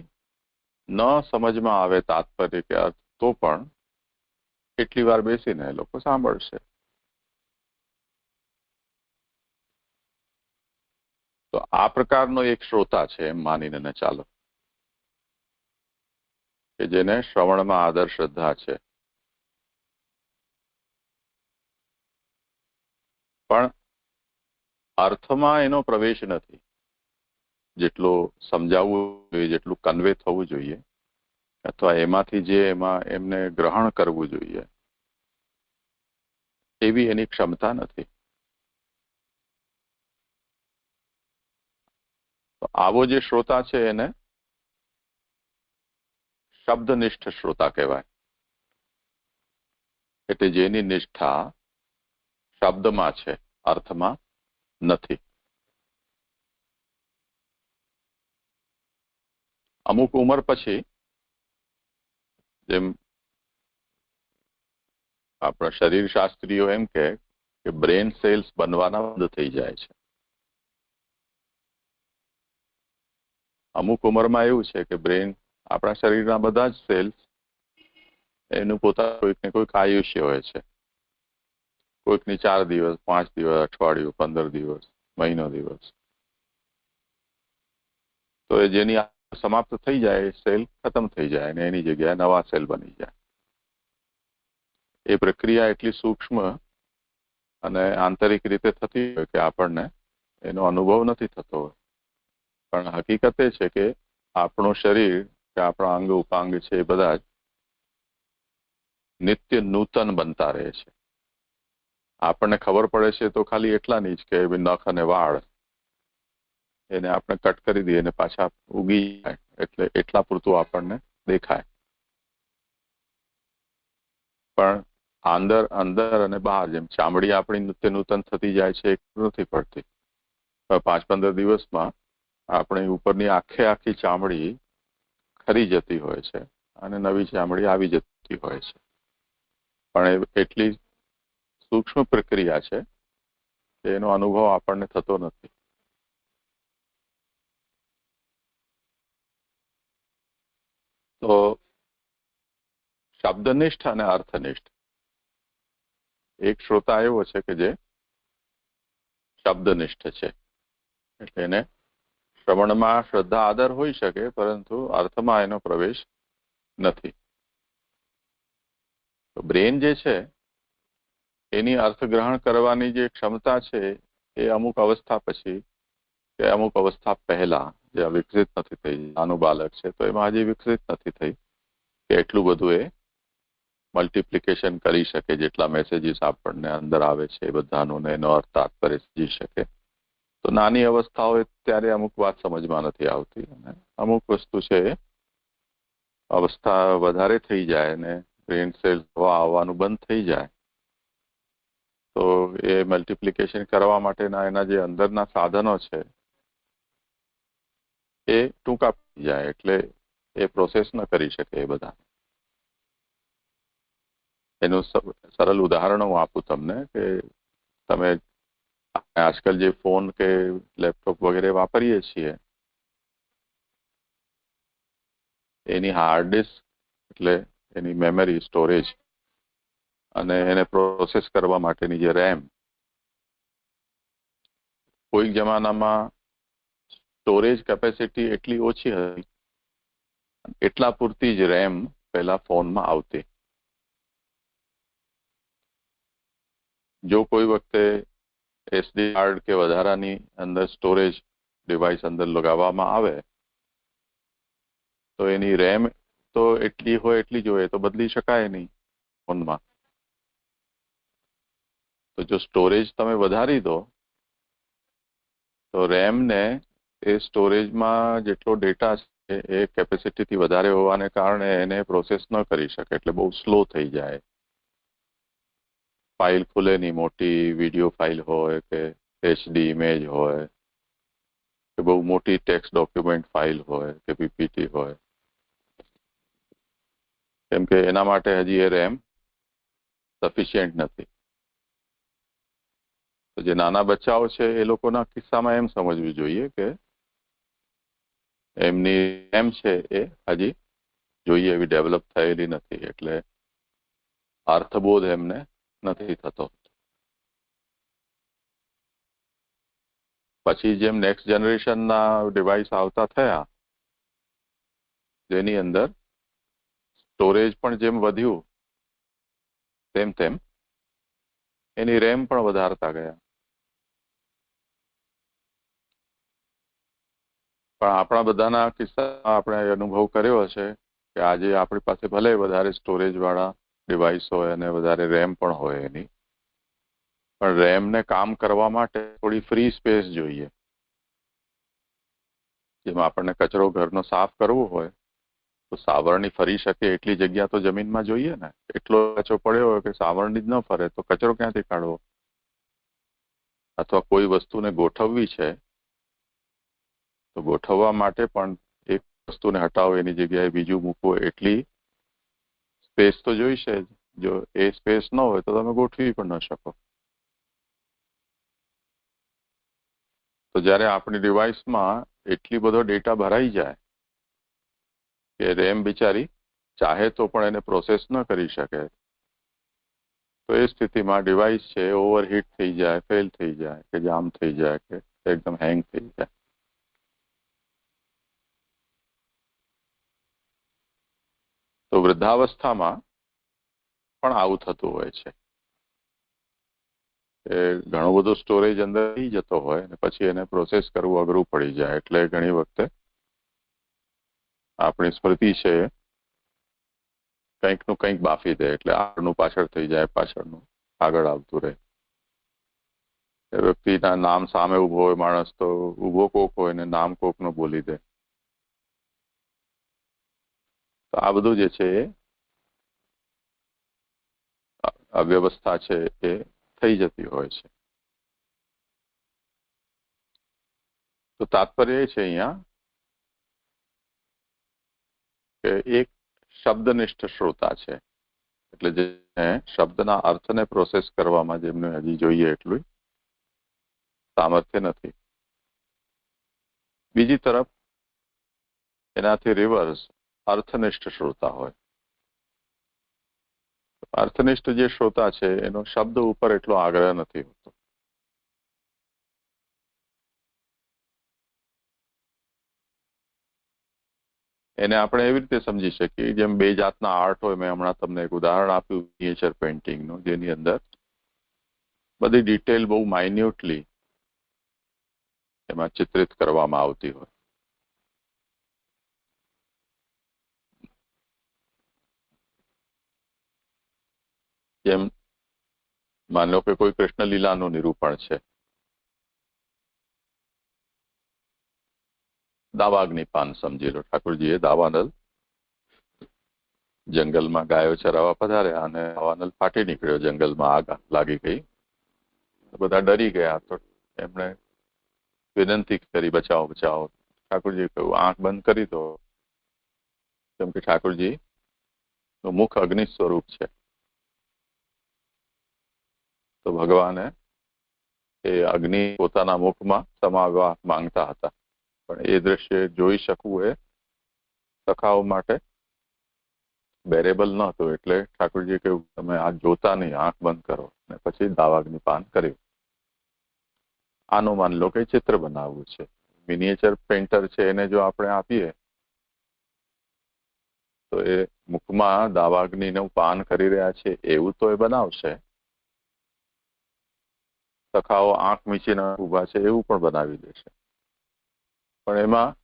ન સમજમાં આવે તાત્પર્ય કે અર્થ તો પણ કેટલી વાર બેસીને એ લોકો સાંભળશે. તો આ પ્રકારનો એક શ્રોતા છે એમ માનીને ચાલો, કે જેને શ્રવણમાં આદર શ્રદ્ધા છે, પણ અર્થમાં એનો પ્રવેશ નથી. જેટલો સમજાવવું જોઈએ, જેટલું કન્વે થવું જોઈએ, અથવા એમાંથી જે એમાં એમને ગ્રહણ કરવું જોઈએ એવી એની ક્ષમતા નથી. તો આવો જે શ્રોતા છે એને શબ્દનિષ્ઠ શ્રોતા કહેવાય. એટલે જેની નિષ્ઠા શબ્દમાં છે, અર્થમાં નથી. અમુક ઉંમર પછી જેમ આપણા શરીર શાસ્ત્રીઓ એમ કે બ્રેન સેલ્સ બનવાના બંધ થઈ જાય છે. અમુક ઉંમરમાં એવું છે કે બ્રેન, આપણા શરીરના બધા જ સેલ્સ એનું પોતાનું કોઈક ને કોઈક આયુષ્ય હોય છે. કોઈકની 4 દિવસ, 5 દિવસ, અઠવાડિયું, 15 દિવસ, મહિનો દિવસ. તો એ જેની સમાપ્ત થઈ જાય, સેલ ખતમ થઈ જાય અને એની જગ્યાએ નવા સેલ બની જાય. એ પ્રક્રિયા એટલી સૂક્ષ્મ અને આંતરિક રીતે થતી હોય કે આપણને એનો અનુભવ નથી થતો હોય. પણ હકીકત એ છે કે આપણું શરીર કે આપણા અંગ ઉપાંગ છે એ બધા જ નિત્ય નૂતન બનતા રહે છે. આપણને ખબર પડે છે તો ખાલી એટલાની જ કે નખ અને વાળ એને આપણે કટ કરી દઈએ અને પાછા ઉગી જાય, એટલે એટલા પૂરતું આપણને દેખાય. પણ અંદર અને બહાર જેમ ચામડી આપણી નિત્ય નૂતન થતી જાય છે એ નથી પડતી. 5-15 દિવસમાં આપણી ઉપરની આખી ચામડી ખરી જતી હોય છે અને નવી ચામડી આવી જતી હોય છે. પણ એ એટલી સૂક્ષ્મ પ્રક્રિયા છે કે એનો અનુભવ આપણને થતો નથી. તો શબ્દનિષ્ઠ અને અર્થનિષ્ઠ એક શ્રોતા એવો છે કે જે શબ્દનિષ્ઠ છે, એટલે એને શ્રવણમાં શ્રદ્ધા આદર હોઈ શકે પરંતુ અર્થમાં એનો પ્રવેશ નથી. તો બ્રેન જે છે એની અર્થગ્રહણ કરવાની જે ક્ષમતા છે એ અમુક અવસ્થા પછી કે અમુક અવસ્થા પહેલા જે વિકસિત નથી થઈ, નાનું બાળક છે તો એમાં હજી વિકસિત નથી થઈ કે એટલું બધું એ મલ્ટિપ્લિકેશન કરી શકે, જેટલા મેસેજીસ આપણને અંદર આવે છે એ બધાનું એનો અર્થ તાત્પર્ય સમજી શકે. તો નાની અવસ્થા હોય ત્યારે અમુક વાત સમજમાં નથી આવતી અને અમુક વસ્તુ છે અવસ્થા વધારે થઈ જાય ને બ્રેન સેલ્સ હવા આવવાનું બંધ થઈ જાય તો એ મલ્ટિપ્લિકેશન કરવા માટેના એના જે અંદરના સાધનો છે એ ટૂંકા પડી જાય, એટલે એ પ્રોસેસ ન કરી શકે એ બધા. એનું સરળ ઉદાહરણ હું આપું તમને કે તમે આજકાલ જે ફોન કે લેપટોપ વગેરે વાપરીએ છીએ એની હાર્ડ ડિસ્ક એટલે એની મેમરી સ્ટોરેજ અને એને પ્રોસેસ કરવા માટેની જે રેમ, કોઈક જમાનામાં સ્ટોરેજ કેપેસિટી એટલી ઓછી હતી, એટલા પૂરતી જ રેમ પહેલા ફોનમાં આવતી. જો કોઈ વખતે એસડી કાર્ડ કે વધારાની અંદર સ્ટોરેજ ડિવાઇસ અંદર લગાવવામાં આવે તો એની રેમ તો એટલી હોય એટલી જ હોય, તો બદલી શકાય નહીં ફોનમાં. તો જો સ્ટોરેજ તમે વધારી દો તો રેમને એ સ્ટોરેજમાં જેટલો ડેટા છે એ કેપેસિટીથી વધારે હોવાને કારણે એને પ્રોસેસ ન કરી શકે, એટલે બહુ સ્લો થઈ જાય. ફાઇલ ખુલે નહીં, મોટી વિડીયો ફાઇલ હોય કે એચડી ઇમેજ હોય કે બહુ મોટી ટેક્સ્ટ ડોક્યુમેન્ટ ફાઇલ હોય કે પીપીટી હોય, કેમ કે એના માટે હજી એ રેમ સફિશિયન્ટ નથી. તો જે નાના બચ્ચાઓ છે એ લોકોના કિસ્સામાં એમ સમજવું જોઈએ કે એમની રેમ છે એ હજી જોઈએ એવી ડેવલપ થયેલી નથી, એટલે અર્થબોધ એમને નથી થતો. પછી જેમ નેક્સ્ટ જનરેશનના ડિવાઇસ આવતા થયા જેની અંદર સ્ટોરેજ પણ જેમ વધ્યું તેમ તેમ એની રેમ પણ વધારતા ગયા. પણ આપણા બધાના કિસ્સામાં આપણે અનુભવ કર્યો હશે કે આજે આપણી પાસે ભલે વધારે સ્ટોરેજ વાળા ડિવાઇસ હોય અને વધારે રેમ પણ હોય એની, પણ રેમને કામ કરવા માટે થોડી ફ્રી સ્પેસ જોઈએ. જેમાં આપણને કચરો ઘરનો સાફ કરવો હોય તો સાવરણી ફરી શકે એટલી જગ્યા તો જમીનમાં જોઈએ ને. એટલો કચરો પડ્યો હોય કે સાવરણી જ ન ફરે તો કચરો ક્યાંથી કાઢવો? અથવા કોઈ વસ્તુને ગોઠવવી છે તો ગોઠવવા માટે પણ એક વસ્તુને હટાવો એની જગ્યાએ બીજું મૂકવો એટલી સ્પેસ તો જોઈશે જ. જો એ સ્પેસ ન હોય તો તમે ગોઠવી પણ ન શકો. તો જ્યારે આપણી ડિવાઇસમાં એટલી બધો ડેટા ભરાઈ જાય કે રેમ બિચારી ચાહે તો પણ એને પ્રોસેસ ન કરી શકે, તો એ સ્થિતિમાં ડિવાઇસ છે ઓવરહીટ થઈ જાય, ફેલ થઈ જાય કે જામ થઈ જાય કે એકદમ હેંગ થઈ જાય. તો વૃદ્ધાવસ્થામાં પણ આવું થતું હોય છે કે ઘણો બધો સ્ટોરેજ અંદર થઈ જતો હોય અને પછી એને પ્રોસેસ કરવું અઘરું પડી જાય, એટલે ઘણી વખતે આપણી સ્મૃતિ છે કંઈકનું કંઈક બાફી દે, એટલે આગળનું પાછળ થઈ જાય, પાછળનું આગળ આવતું રહે. એ વ્યક્તિના નામ સામે ઉભો હોય માણસ તો ઉભો કોક હોય ને નામ કોકનું બોલી દે. તો આ બધું જે છે એ અવ્યવસ્થા છે એ થઈ જતી હોય છે. તો તાત્પર્ય એ છે અહીંયા કે એક શબ્દનિષ્ઠ શ્રોતા છે, એટલે જે શબ્દના અર્થને પ્રોસેસ કરવામાં જેમને હજી જોઈએ એટલું સામર્થ્ય નથી. બીજી તરફ એનાથી રિવર્સ અર્થનિષ્ઠ શ્રોતા હોય. અર્થનિષ્ઠ જે શ્રોતા છે એનો શબ્દ ઉપર એટલો આગ્રહ નથી હોતો. એને આપણે એવી રીતે સમજી શકીએ જેમ બે જાતના આર્ટ હોય. મેં હમણાં તમને એક ઉદાહરણ આપ્યું મિનિએચર પેઇન્ટિંગનું, જેની અંદર બધી ડિટેલ બહુ માઇન્યુટલી એમાં ચિત્રિત કરવામાં આવતી હોય. જેમ માની લો કે કોઈ કૃષ્ણ લીલાનું નિરૂપણ છે, દાવાગ્નિ પાન સમજી લો, ઠાકોરજીએ દાવાનલ જંગલમાં ગાયો ચરાવવા પધાર્યા અને હવાનલ ફાટી નીકળ્યો, જંગલમાં આગ લાગી ગઈ, બધા ડરી ગયા. તો એમણે વિનંતી કરી, બચાવો બચાવો. ઠાકોરજી કહ્યું આંખ બંધ કરી દો, કેમ કે ઠાકોરજી નું મુખ અગ્નિ સ્વરૂપ છે. તો ભગવાને એ અગ્નિ પોતાના મુખમાં સમાવવા માંગતા હતા, પણ એ દ્રશ્ય જોઈ શકવું એ સખાઓ માટે બેરેબલ ન હતું. એટલે ઠાકોરજીએ કહ્યું તમે આ જોતા નહીં, આંખ બંધ કરો. અને પછી દાવાગ્નિ પાન કર્યું. આનું માન લો કે ચિત્ર બનાવવું છે. મિનિએચર પેઇન્ટર છે, એને જો આપણે આપીએ તો એ મુખમાં દાવાગ્નિનું પાન કરી રહ્યા છે એવું તો એ બનાવશે. સખાઓ આંખ મીચીને ઉભા છે એવું પણ બનાવી દેશે. પણ એમાં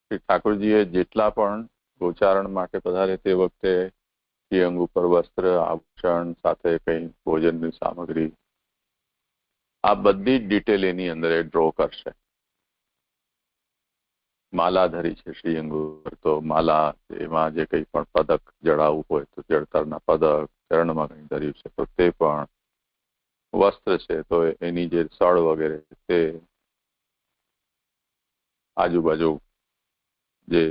શ્રી ઠાકોરજીએ જેટલા પણ ગોચારણ માટે પધારે તે વખતે શ્રીઅંગ ઉપર વસ્ત્ર, આભૂષણ સાથે કઈ ભોજનની સામગ્રી, આ બધી જ ડિટેલ એની અંદર એ ડ્રો કરશે. માલા ધરી છે શ્રીઅંગ ઉપર, તો માલા એમાં જે કંઈ પણ પદક જડાવવું હોય તો જળતરના પદક, ચરણમાં કંઈ ધર્યું છે તો તે પણ, વસ્ત્ર છે તો એની જે સળ વગેરે તે, આજુબાજુ જે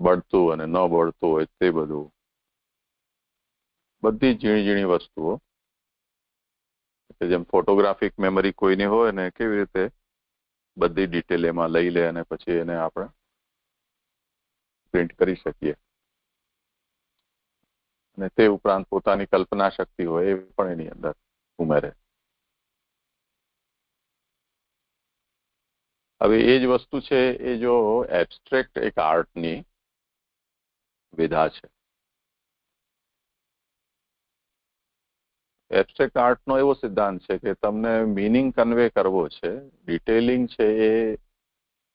બળતું અને ન બળતું હોય તે બધું, બધી ઝીણી ઝીણી વસ્તુઓ. જેમ ફોટોગ્રાફિક મેમરી કોઈની હોય ને, કેવી રીતે બધી ડિટેલ એમાં લઈ લે અને પછી એને આપણે પ્રિન્ટ કરી શકીએ. અને તે ઉપરાંત પોતાની કલ્પના શક્તિ હોય એ પણ એની અંદર ઉમેરે. હવે એ જ વસ્તુ છે એ જો એબ્સ્ટ્રેક્ટ એક આર્ટની વિધા છે. એબ્સ્ટ્રેક્ટ આર્ટનો એવો સિદ્ધાંત છે કે તમને મિનિંગ કન્વે કરવો છે, ડિટેલિંગ છે એ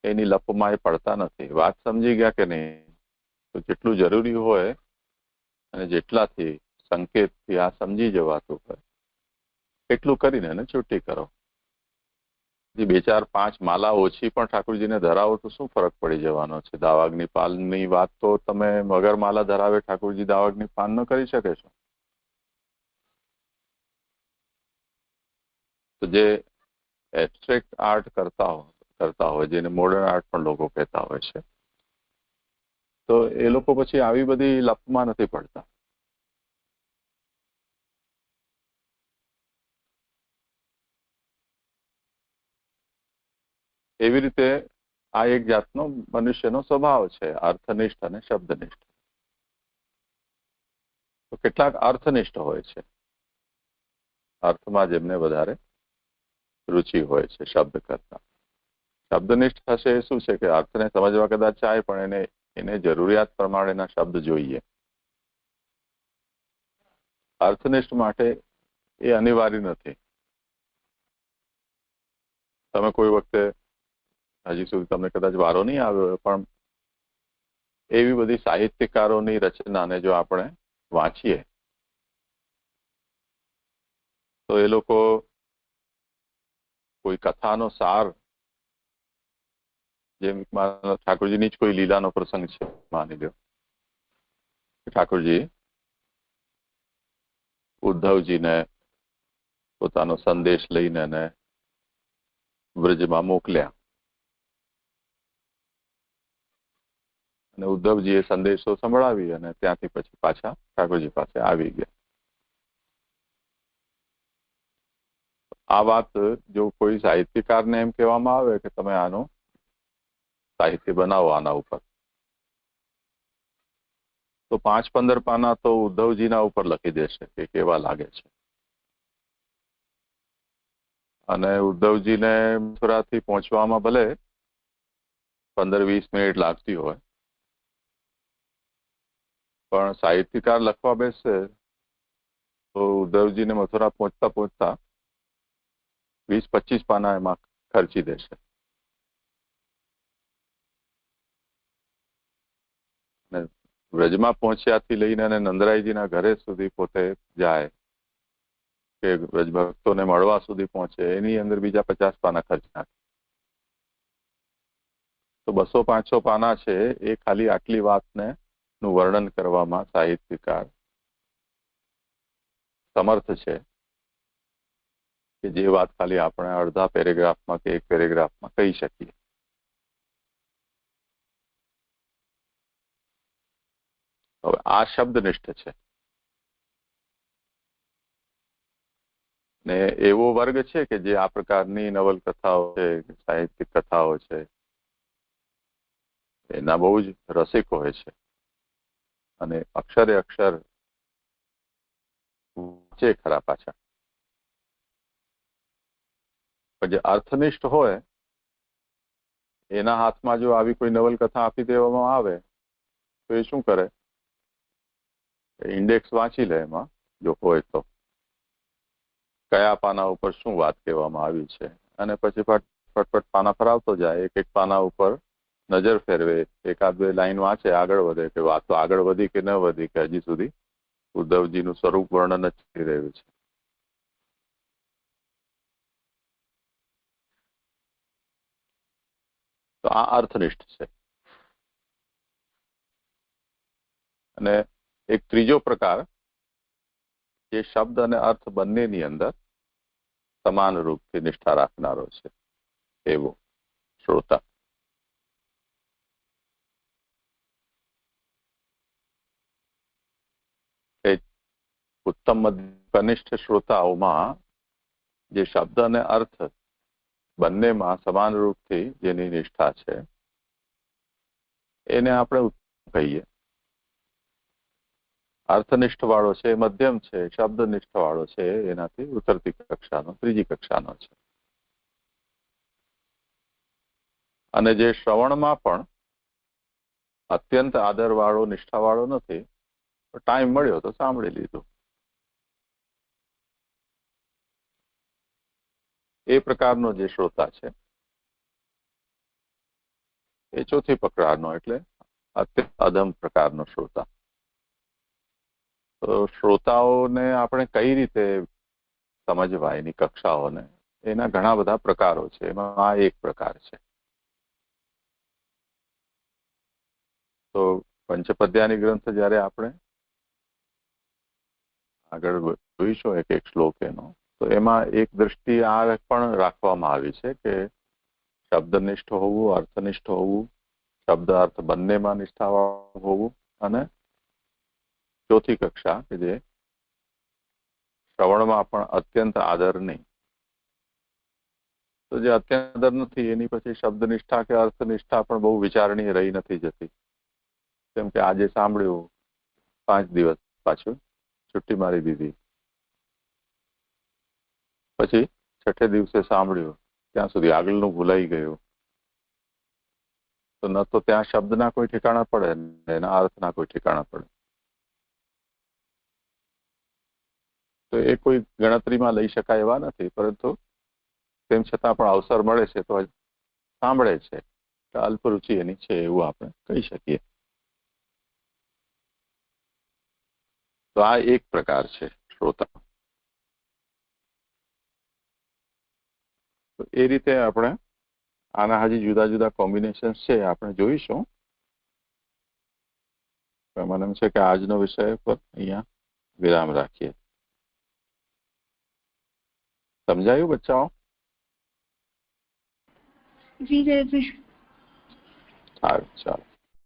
એની લપમાં એ પડતા નથી. વાત સમજી ગયા કે નહીં, તો જેટલું જરૂરી હોય અને જેટલાથી સંકેતથી આ સમજી જવાતું હોય એટલું કરીને એને છૂટી કરો. જે 2, 4, 5 માલા ઓછી પણ ઠાકોરજીને ધરાવો તો શું ફરક પડી જવાનો છે? દાવાગ્નિ પાનની વાત તો તમે વગર માલા ધરાવે ઠાકોરજી દાવાગ્નિ પાન ન કરી શકે છો. તો જે એબ્સ્ટ્રેક્ટ આર્ટ કરતા હોય, જેને મોડર્ન આર્ટ પણ લોકો કહેતા હોય છે, તો એ લોકો પછી આવી બધી લપમાં નથી પડતા. એવી રીતે આ એક જાતનો મનુષ્યનો સ્વભાવ છે, અર્થનિષ્ઠ અને શબ્દનિષ્ઠ. તો કેટલાક અર્થનિષ્ઠ હોય છે, અર્થમાં જેમને વધારે રુચિ હોય છે શબ્દ કરતા. શબ્દનિષ્ઠ થશે એ શું છે કે અર્થને સમજવા કદાચ ચાહે પણ એને જરૂરિયાત પ્રમાણેના શબ્દ જોઈએ. અર્થનિષ્ઠ માટે એ અનિવાર્ય નથી. તમે કોઈ વખતે, હજી સુધી તમને કદાચ વારો નહીં આવ્યો, પણ એવી બધી સાહિત્યકારોની રચનાને જો આપણે વાંચીએ તો એ લોકો કોઈ કથાનો સાર, જેમ ઠાકોરજીની જ કોઈ લીલાનો પ્રસંગ છે, માની લો ઠાકોરજી ઉદ્ધવજીને પોતાનો સંદેશ લઈને એને વ્રજમાં મોકલ્યા અને ઉદ્ધવજીએ સંદેશો સંભળાવી અને ત્યાંથી પછી પાછા ઠાકોરજી પાસે આવી ગયા. આ વાત જો કોઈ સાહિત્યકારને એમ કહેવામાં આવે કે તમે આનું સાહિત્ય બનાવો આના ઉપર, તો 5-15 પાના તો ઉદ્ધવજીના ઉપર લખી દેશે કે કેવા લાગે છે. અને ઉદ્ધવજીને મથુરાથી પહોંચવામાં ભલે 15-20 મિનિટ લાગતી હોય, પણ સાહિત્યકાર લખવા બેસશે તો ઉદ્ધવજીને મથુરા પહોંચતા પહોંચતા 20-25 પાના એમાં ખર્ચી દેશે. અને વ્રજમાં પહોંચ્યાથી લઈને અને નંદરાયજીના ઘરે સુધી પોતે જાય કે વ્રજ ભક્તોને મળવા સુધી પહોંચે, એની અંદર બીજા 50 પાના ખર્ચ નાખે. તો 200-500 પાના છે એ ખાલી આટલી વાતને નું વર્ણન કરવામાં સાહિત્યકાર સમર્થ છે કે જે વાત ખાલી આપણે અડધા પેરેગ્રાફમાં કે એક પેરેગ્રાફમાં કહી શકીએ. હવે આ શબ્દનિષ્ઠ છે ને એવો વર્ગ છે કે જે આ પ્રકારની નવલકથાઓ છે, સાહિત્યિક કથાઓ છે, એના બહુ જ રસિક હોય છે અને અક્ષરે અક્ષર છે ખરા પાછા. પણ જે અર્થનિષ્ઠ હોય એના હાથમાં જો આવી કોઈ નવલકથા આપી દેવામાં આવે તો એ શું કરે, ઇન્ડેક્સ વાંચી લે એમાં જો હોય તો કયા પાના ઉપર શું વાત કહેવામાં આવી છે અને પછી ફટફટ પાના ફરાવતો જાય, એક એક પાના ઉપર નજર ફેરવે, એકાદ બે લાઈન વાંચે, આગળ વધે કે વાત તો આગળ વધી કે ન વધી, કે હજી સુધી ઉદ્ધવજીનું સ્વરૂપ વર્ણન જ થઈ રહ્યું છે. તો આ અર્થનિષ્ઠ છે. અને એક ત્રીજો પ્રકાર જે શબ્દ અને અર્થ બંનેની અંદર સમાન રૂપથી નિષ્ઠા રાખનારો છે એવો શ્રોતા. ઉત્તમ કનિષ્ઠ શ્રોતાઓમાં જે શબ્દ અને અર્થ બંનેમાં સમાન રૂપથી જેની નિષ્ઠા છે એને આપણે કહીએ. અર્થનિષ્ઠ વાળો છે મધ્યમ છે, શબ્દનિષ્ઠ વાળો છે એનાથી ઉતરતી કક્ષાનો, ત્રીજી કક્ષાનો છે. અને જે શ્રવણમાં પણ અત્યંત આદરવાળો, નિષ્ઠાવાળો નથી, ટાઈમ મળ્યો તો સાંભળી લીધું, એ પ્રકારનો જે શ્રોતા છે એ ચોથી પ્રકારનો, એટલે અત્યંત અધમ પ્રકારનો શ્રોતા. તો શ્રોતાઓને આપણે કઈ રીતે સમજવા, એની કક્ષાઓને, એના ઘણા બધા પ્રકારો છે. એમાં આ એક પ્રકાર છે. તો પંચપદ્યાની ગ્રંથ જયારે આપણે આગળ જોઈશું એક એક શ્લોક એનો, તો એમાં એક દ્રષ્ટિ આ પણ રાખવામાં આવી છે કે શબ્દનિષ્ઠ હોવું, અર્થનિષ્ઠ હોવું, શબ્દ અર્થ બંનેમાં નિષ્ઠાવાળું હોવું, અને ચોથી કક્ષા કે જે શ્રવણમાં પણ અત્યંત આદર નહીં. તો જે અત્યંત આદર નથી એની પછી શબ્દનિષ્ઠા કે અર્થનિષ્ઠા પણ બહુ વિચારણીય રહી નથી જતી. કેમ કે આજે સાંભળ્યું, 5 દિવસ પાછું છુટ્ટી મારી દીધી, પછી છઠ્ઠે દિવસે સાંભળ્યું, ત્યાં સુધી આગળનું ભૂલાઈ ગયું. તો ન તો ત્યાં શબ્દના કોઈ ઠેકાણા પડે ને એના અર્થના કોઈ ઠેકાણા પડે. તો એ કોઈ ગણતરીમાં લઈ શકાય એવા નથી, પરંતુ તેમ છતાં પણ અવસર મળે છે તો સાંભળે છે, અલ્પ રુચિ એની છે એવું આપણે કહી શકીએ. તો આ એક પ્રકાર છે શ્રોતા. તો એ રીતે આપણે આના હજી જુદા જુદા કોમ્બિનેશન છે, આપણે જોઈશું. મને એમ છે કે આજનો વિષય પર અહીંયા વિરામ રાખીએ. સમજાયું બચ્ચાઓ? જી. સારું, ચાલો.